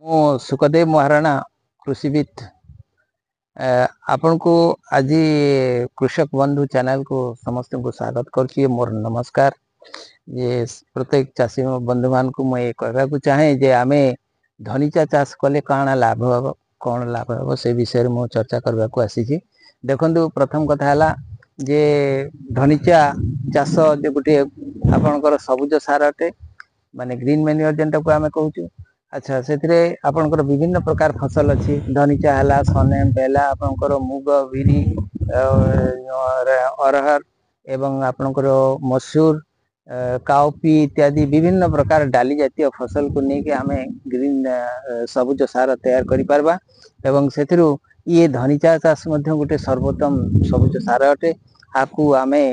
मु सुखदेव महाराणा कृषिविद आपण को आज कृषक बंधु चैनल को समस्त को स्वागत करछि। मोर नमस्कार। ये प्रत्येक चाषी बंधु मान को मैं कहबा चाहे जे आमे धनिचा चाष कले काना लाभ हो कौन लाभ हो से विषय में चर्चा करबा को आसी। देखंतु प्रथम कथा हला जे धनिचा चाष जे गुटे आपनकर सबुज सार अटे माने ग्रीन मैन्योर जेंटा को आमे कहूछु। अच्छा से आपनकर विभिन्न प्रकार फसल अच्छी धनिचा है सनेम बेला आपनकर मुग बिरी अरहर एवं आपनकर मसूर काउपी इत्यादि विभिन्न प्रकार डाली जातीय फसल को लेके आमे ग्रीन सबुज सार तैयार करि पारबा एवं सेथिरु ये धनिचा चाष मध्य गोटे सर्वोत्तम सबुज सार अटे। आकु आमे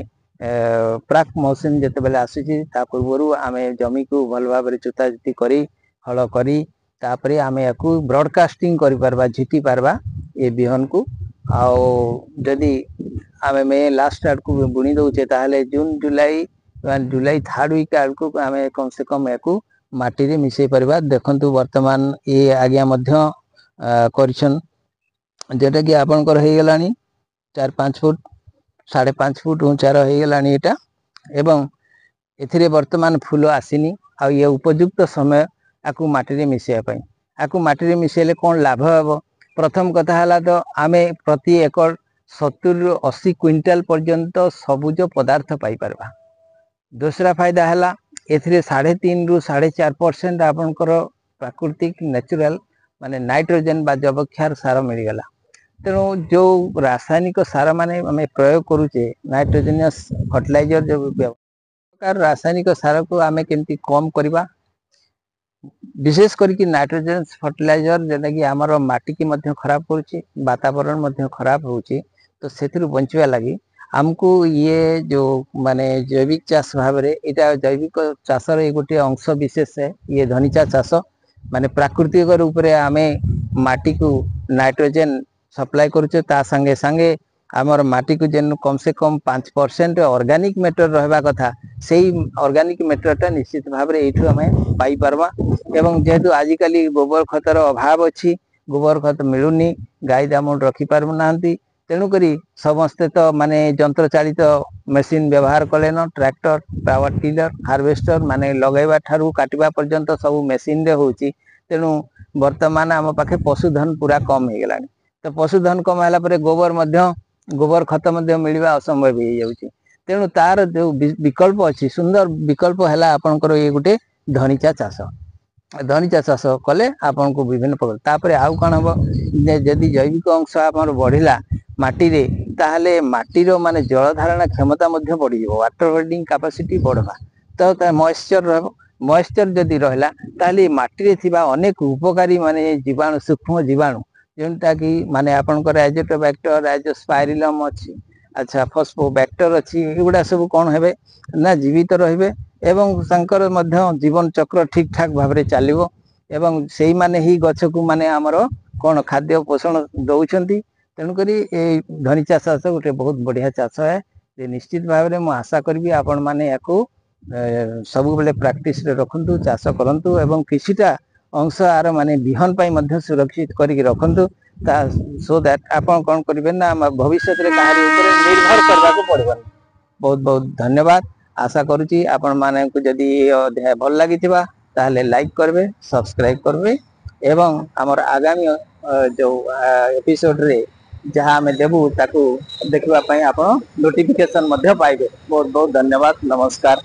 प्राक मौसम जते बेले आसीछि ता पूर्वरु आमे जमी को भल भाबरे चुताचुती करी हल करी तापरे आमे याकू ब्रॉडकास्टिंग करि पारबा झिटी पारबा ए बिहन को आउ जदि आमे मे लास्ट आड को बुनी दउचे ताहले जून जुलाई थर्ड वीक आड को आमे कम से कम याकू माटी रे मिसई परबा। देखंतु वर्तमान ए आज्ञा मध्य करिसन जेटा कि आपनकर हे गेलानी 4-5 फुट 5.5 फुट ऊंचार हे गेलानी एटा एवं एथिरे वर्तमान फूल आसीनी आ ये उपयुक्त समय आकु माटी रे मिसैया पई आकु माटी रे मिसैले कोन लाभ हबो। प्रथम कथा हला तो आमे प्रति एकड़ 70 रु 80 क्विंटल पर्यंत सबुज पदार्थ पाई परबा। दूसरा फायदा हला एथिरे 3.5 रु 4.5% आपनकर प्राकृतिक नेचुरल माने नाइट्रोजन बा जबक्षार सार मिल गला। तेणु जो रासायनिक सार माने आमे प्रयोग करूचे नाइट्रोजनियस फर्टिलाइजर जो प्रकार रासायनिक सार को आमे केमती कम करबा विशेष करके नाइट्रोजन फर्टिलाइजर जेटा कि आमर माटी की मध्य खराब करुच्ची वातावरण मध्य खराब होची तो सेथिरु बंचवा लगी हमको ये जो माने जैविक चाष भाव रे एटा जैविक चाष रे गोटे अंश विशेष है। ये धनिचा चाष माने प्राकृतिक रूप रे आमे माटी को नाइट्रोजन सप्लाई करुचे ता संगे संगे आमर माटी को जेन कम से कम 5% ऑर्गेनिक मैटर रहबा कथा सेही ऑर्गेनिक मैटरटा निश्चित भाव रे एठु हमें पाई परबा। एवं जेहेतु आजिकली गोबर खतर अभाव अच्छी गोबर खत मिलुनी गाई दामोड रखी पारु नांती तेणु करी समस्ते तो माने यंत्र चालित मशीन व्यवहार कलेन ट्रैक्टर पावर टिलर हार्वेस्टर माने लगैबा ठारू काटिबा पर्यंत सब मशीन रे होची। तेणु वर्तमान आम पाखे पशुधन पूरा कम हो गलानी तो पशुधन कम होला परे गोबर खत मध्य मिलवा असंभव हो जाउची। तेणु तार जो विकल्प अच्छी सुंदर विकल्प है आपनकर ये गोटे धनिचा चाष। धनिचा चाष कले आपन को विभिन्न प्रकार तापरे आउ कौन हम जदि जैविक अंश आपन बढ़िला माटी रे ताहले माटीर माने जल धारण क्षमता मध्य बढ़ी जिवो वाटर होल्डिंग कैपेसिटी बढ़वा तो ता मॉइस्चर रहबो मॉइस्चर जदि रहला ताहले माटी रे थिबा अनेक उपकारी माने जीवाणु सूक्ष्म जीवाणु जेंटा कि माने आपनकर एजोटोबैक्टर एजोस्पाइरिलम अछि अच्छा फॉस्फोबैक्टर अछि एगुडा सब कोन हेबे ना जीवित रहिबे एवं संकर मध्य जीवन चक्र ठीक ठाक भाव रे चलिबो एवं सेही माने ही गछ को माने हमर कोन खाद्य पोषण दउछंती। तेणु करी ए धनिचा चाष गोटे बहुत बढ़िया चाष है जे निश्चित भाव रे मु आशा करबी आपण माने याकू सब बेले प्रैक्टिस रे रखंतु चाष करंतु एवं किछिटा अंश आर माने बिहन पाई मध्य सुरक्षित करी रखंतु ता सो दैट आपण कोन करिवे ना भविष्य रे कहारी ऊपर निर्भर करबा को पड़बन। बहुत बहुत धन्यवाद। आशा करूची आपण माने को जदी अध्याय भल लागिथिबा ताहले लाइक करबे सब्सक्राइब करबे एवं हमर आगामी जो एपिसोड रे जहाँ हमें देबू ताकू देखबा पई आपण नोटिफिकेशन मध्य पाइबे। बहुत बहुत धन्यवाद। नमस्कार।